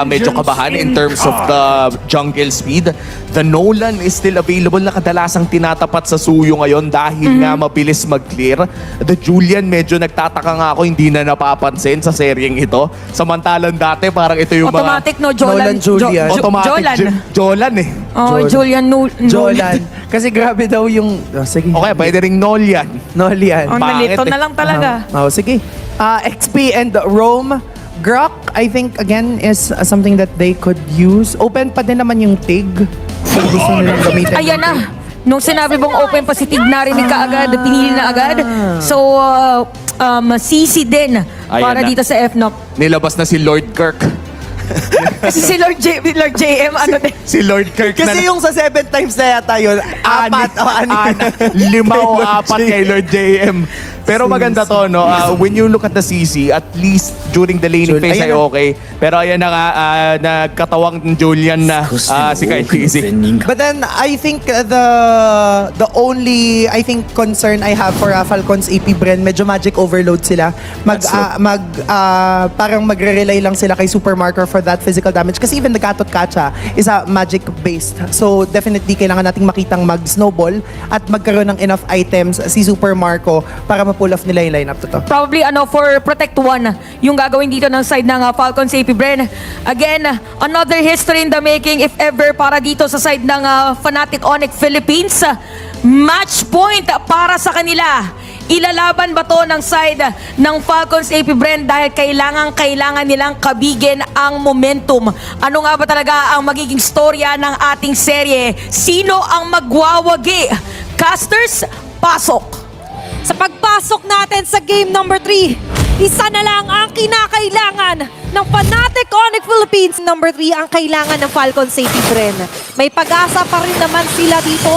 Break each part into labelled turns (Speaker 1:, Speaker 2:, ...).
Speaker 1: medyo kabahan in terms of the jungle speed. The Nolan is still available na kadalasang tinatapat sa Suyo ngayon dahil nga mabilis mag-clear. The Julian medyo nagtataka nga ako, hindi na napapansin sa seryeng ito. Samantalang dati parang ito yung
Speaker 2: Automatic, no?
Speaker 3: Nolan Julian.
Speaker 1: Automatic
Speaker 2: Jolan.
Speaker 1: Jolan eh.
Speaker 2: Oh, Julian
Speaker 3: Jolan. Kasi grabe daw yung... Oh, sige.
Speaker 1: Okay, pwede ring Nolian.
Speaker 3: Nolian.
Speaker 2: Oh, nalito na lang talaga.
Speaker 3: Oh, sige. XP and Rome. Grok, I think, again, is something that they could use. Open pa din naman yung TIG. Kung gusto nilang gamitin.
Speaker 2: Ayan na. Nung sinabi mong open pa si Tig, narinig ka agad, pinili na agad. So, CC din para
Speaker 1: Ayan na.
Speaker 2: dito sa FNOC.
Speaker 1: Nilabas na si Lord Kirk.
Speaker 2: Kasi si Lord JM, ano din.
Speaker 1: Si Lord Kirk
Speaker 3: Kasi
Speaker 1: na...
Speaker 3: yung sa 7 times na yata yun, apat o
Speaker 1: Lima o apat kay Lord JM. Pero maganda to, no? When you look at the CC, at least during the laning phase ay okay. Pero ayan na nga, nagkatawang Julian na si Kyle Easy.
Speaker 3: But then I think the only concern I have for Falcons AP Bren, medyo magic overload sila. Parang magre-rely lang sila kay Super Marker for that physical damage kasi even the Katot Kacha is a magic based. So definitely kailangan nating makitang mag-snowball at magkaroon ng enough items si Super Marco para ma-pull off nila yung lineup to.
Speaker 2: Probably for Protect 1 yung gagawin dito ng side ng Falcons AP Bren. Again, another history in the making if ever para dito sa side ng Fnatic Onyx Philippines. Match point para sa kanila. Ilalaban ba to ng side ng Falcons AP Bren dahil kailangan nilang kabigin ang momentum. Ano nga ba talaga ang magiging storya ng ating serye? Sino ang magwawagi? Casters, pasok!
Speaker 4: Sa pagpasok natin sa game number 3, isa na lang ang kinakailangan ng Fnatic Onyx Philippines. Number 3 ang kailangan ng Falcons AP Bren. May pag-asa pa rin naman sila dito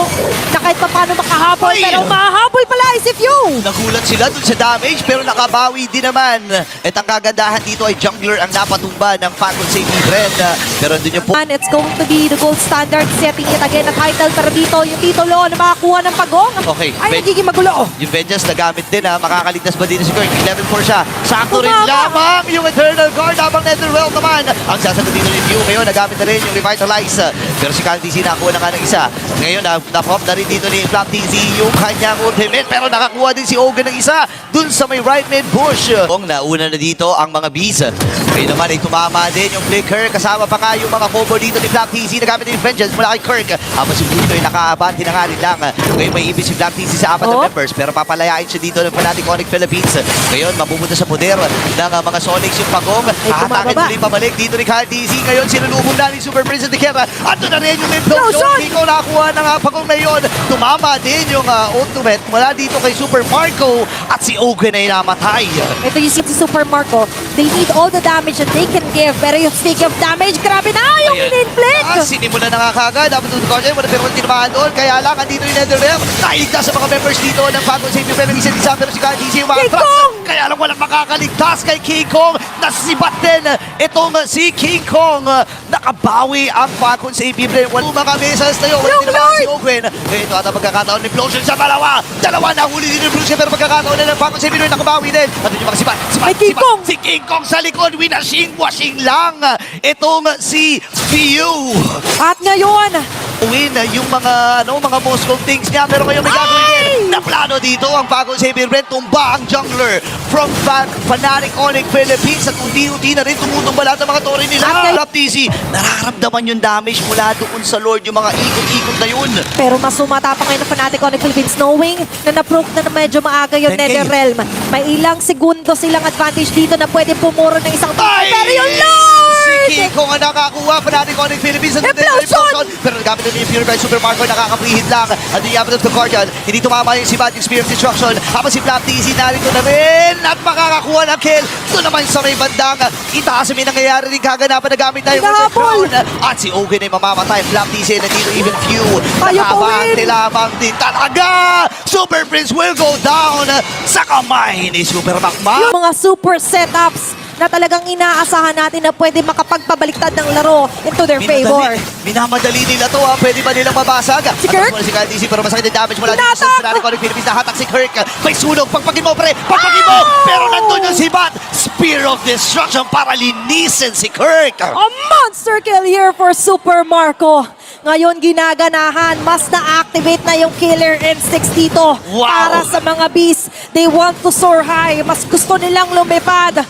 Speaker 4: na kahit pa paano makahabol. Pero mahahabol pala ISFU.
Speaker 5: Nagulat sila dun sa damage pero nakabawi din naman. At ang kagandahan dito ay jungler ang napatumba ng Falcons AP Bren. Pero dun yung
Speaker 4: And it's going to be the gold standard setting it again na title. Pero dito yung titulo na makakuha ng pagong
Speaker 5: Okay,
Speaker 4: ay nagiging magulo.
Speaker 5: yung Vengeance nagamit din ha. Makakaligtas ba dito si Kirk? Level 4 siya. Sakto rin
Speaker 4: Tumama.
Speaker 5: lamang yung Eternal Guard habang Netherrealm naman. Ang sasagot dito ni Mew. Ngayon nagamit na rin yung Revitalize. Pero si KalTZ nakakuha na nga ng isa. Ngayon na-pop na rin dito ni FlapTZ yung kanyang ultimate. Pero nakakuha din si Ogan ng isa dun sa may right mid push. Kung nauna na dito ang mga bees. Ngayon naman ay tumama din yung Flicker. Kasama pa nga yung mga cover dito ni FlapTZ. Nagamit din yung Vengeance mula kay Kirk. Habang si Bruto ay nakaabante na nga rin lang. Ngayon may ibig si FlapTZ sa apat na members. Pero papalayain siya dito ng Fnatic Onyx Philippines. Ngayon mapupunta sa poder ng mga Sonics yung pagong. Hahatakin tuloy pabalik dito ni KalTZ. Ngayon sinulubong na ni Super Prince at Tikera. At doon na rin yung implosion. Kiko nakakuha ng pagong na yun. Tumama din yung ultimate mula dito kay Super Marco. At si Ogun ay namatay.
Speaker 4: Ito yung si Super Marco. They need all the damage that they can give. Pero yung stick of damage, grabe na yung in-inflict.
Speaker 5: Sinimula na nga kagad. Dapat doon ko siya. Pero kung tinamaan doon. Kaya lang, andito yung Netherrealm. Nailigtas sa mga members dito ng Falcons AP Bren. Isa-isa pero si KalTZ yung mga traps. Kaya lang walang makakaligtas kay King Kong. Nasibat din itong si King Kong. Nakabawi ang Falcons AP Bren. Walang mga mesas na yun. Walang tinamaan si Ogwen. Ngayon ito ata magkakataon ni Implosion sa dalawa. Dalawa na huli din ni Implosion pero magkakataon na ng Falcons AP Bren. Nakabawi din. At yung mga sibat.
Speaker 4: May King Kong.
Speaker 5: Si King Kong sa likod. Winashing-washing lang. Itong si View.
Speaker 4: At ngayon,
Speaker 5: Win yung mga most of things niya pero ngayon may gagawin din na plano dito ang Falcons AP Bren. Tumba ang jungler from Fnatic Onyx Philippines at unti-unti na rin tumutumba lahat ng mga tore nila. FlapTZ, nararamdaman yung damage mula doon sa Lord, yung mga ikot-ikot na yun.
Speaker 4: pero mas sumatapang ngayon ng Fnatic Onyx Philippines knowing na na-proke na medyo maaga yung
Speaker 5: 10K.
Speaker 4: Netherrealm. May ilang segundo silang advantage dito na pwede pumuro ng isang
Speaker 5: Ay!
Speaker 4: pero yung Lord!
Speaker 5: Si King Kong ang nakakuha, Fnatic Onyx Philippines at
Speaker 4: Implosion!
Speaker 5: pero nagamit na yung Pure Guard Super Marco, nakaka-preheat lang at yung Avenue of the Guardian, hindi tumama yung si Magic Spear of Destruction, habang si FlapTZ narito na rin at makakakuha ng kill. Doon naman sa may bandang itaas may nangyayari rin kaganapan na gamit na yung
Speaker 4: Hinahabol!
Speaker 5: at si Ogun ay mamamatay. FlapTZ nandito even few,
Speaker 4: Ayaw
Speaker 5: nakabante lamang din talaga. Super Prince will go down sa kamay ni Super Macma.
Speaker 4: Yung mga super setups na talagang inaasahan natin na pwede makapagpabaliktad ng laro into their favor.
Speaker 5: Minamadali nila to ha. Pwede ba nilang mabasag?
Speaker 4: Si Kirk?
Speaker 5: At si Kyle DC pero masakit yung damage mula dito
Speaker 4: Tinatak!
Speaker 5: sa Fnatic Onyx Philippines. Nahatak si Kirk. May sunog. Pagpagin mo pre. Pagpagin mo. Pero nandun yung si Bat. Spear of Destruction para linisin si Kirk.
Speaker 4: A monster kill here for Super Marco. Ngayon ginaganahan, mas na-activate na yung killer instincts dito.
Speaker 5: Wow!
Speaker 4: Para sa mga beasts, they want to soar high. Mas gusto nilang lumipad.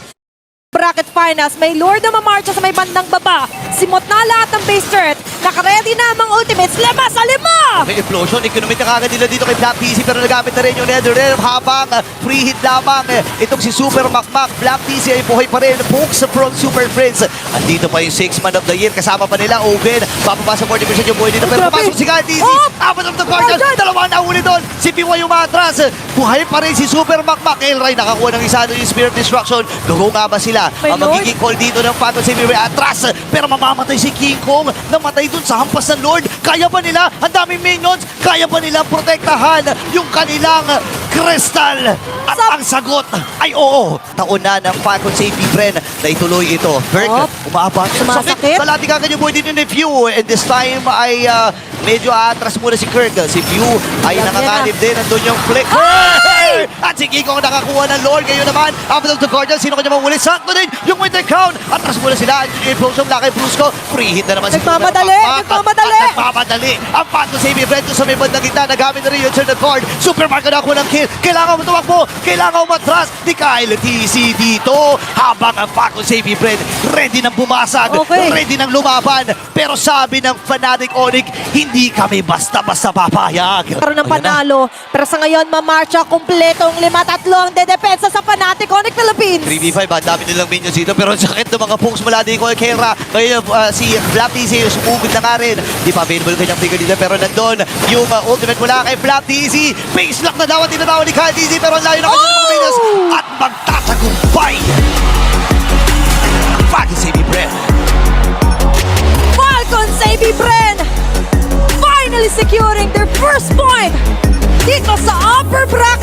Speaker 4: Bracket finals, may Lord na mamarcha sa may bandang baba. Simot na lahat ng base turret. Nakaready na ang mga ultimates. Lima sa lima!
Speaker 5: May explosion. Economic na kagad nila dito kay Black TC pero nagamit na rin yung NetherRealm habang free hit lamang. Itong si Super Makmak. Black TC ay buhay pa rin. Pokes from Super Friends. Andito pa yung 6 man of the year. Kasama pa nila Oven. Papaba sa 40% yung buhay dito. Pero
Speaker 4: Grabe.
Speaker 5: papasok si Kyle TC.
Speaker 4: Oh!
Speaker 5: Apat of the Guardian.
Speaker 4: Guardian.
Speaker 5: Dalawa na uli doon. Si Piwa yung matras. Buhay pa rin si Super Makmak. Elray nakakuha ng isa doon yung Spirit Destruction. Gugo nga ba sila?
Speaker 4: My
Speaker 5: Ang
Speaker 4: Lord.
Speaker 5: magiging call dito ng Phantom Savior atras. Pero mamamatay si King Kong. Namatay dun sa hampas ng Lord. Kaya ba nila? Ang daming minions. Kaya ba nila protektahan yung kanilang Crystal? At ang sagot ay oo. Taon na ng Falcon Safety Bren na ituloy ito. Kirk,
Speaker 4: Op.
Speaker 5: umaabot.
Speaker 4: Sumasakit.
Speaker 5: Kalati kagad yung boy din yung View. And this time ay medyo atras muna si Kirk. Si View ay
Speaker 4: Alam
Speaker 5: nanganganib din. Nandun yung flick.
Speaker 4: Ay!
Speaker 5: At si King Kong nakakuha ng Lord. Ngayon naman, Abbot of the Guardian. Sino kanya mahuli? Sakto din yung Winter Crown. Atras muna sila. Yung implosion lakay Brusco. Free hit na naman si
Speaker 4: Nagmamadali,
Speaker 5: Super Makmak.
Speaker 4: nagmamadali.
Speaker 5: At nagmamadali. Ang Phantom Savior Brento sa may bandang gitna. Nagamit na rin yung turn card. Super Marco nakakuha ng kill. Kailangan mo tumakbo. Kailangan mo matras. Ni Kyle TC dito. Habang ang Phantom Savior Brent ready nang bumasag.
Speaker 4: Okay.
Speaker 5: Ready nang lumaban. Pero sabi ng Fnatic Onyx, hindi kami basta-basta papayag.
Speaker 4: Karoon ng
Speaker 5: Ayan na.
Speaker 4: panalo. Pero sa ngayon, mamarcha kumpletong 5-3 ang dedepensa sa Fnatic Onyx Philippines.
Speaker 5: 3v5, ang dami nilang minions dito. Pero ang sakit ng mga pokes mula dito kay Kera. Ngayon, si Black TC sumugod na nga rin. Di pa available kanyang figure dito. Pero nandun yung ultimate mula kay Black TC. Face lock na daw at tinatawag ni Kyle TC. Pero ang layo na kanyang mga minions. At magtatagumpay. Ang Falcon Savvy Bren.
Speaker 4: Falcon Savvy Bren finally securing their first point dito sa upper bracket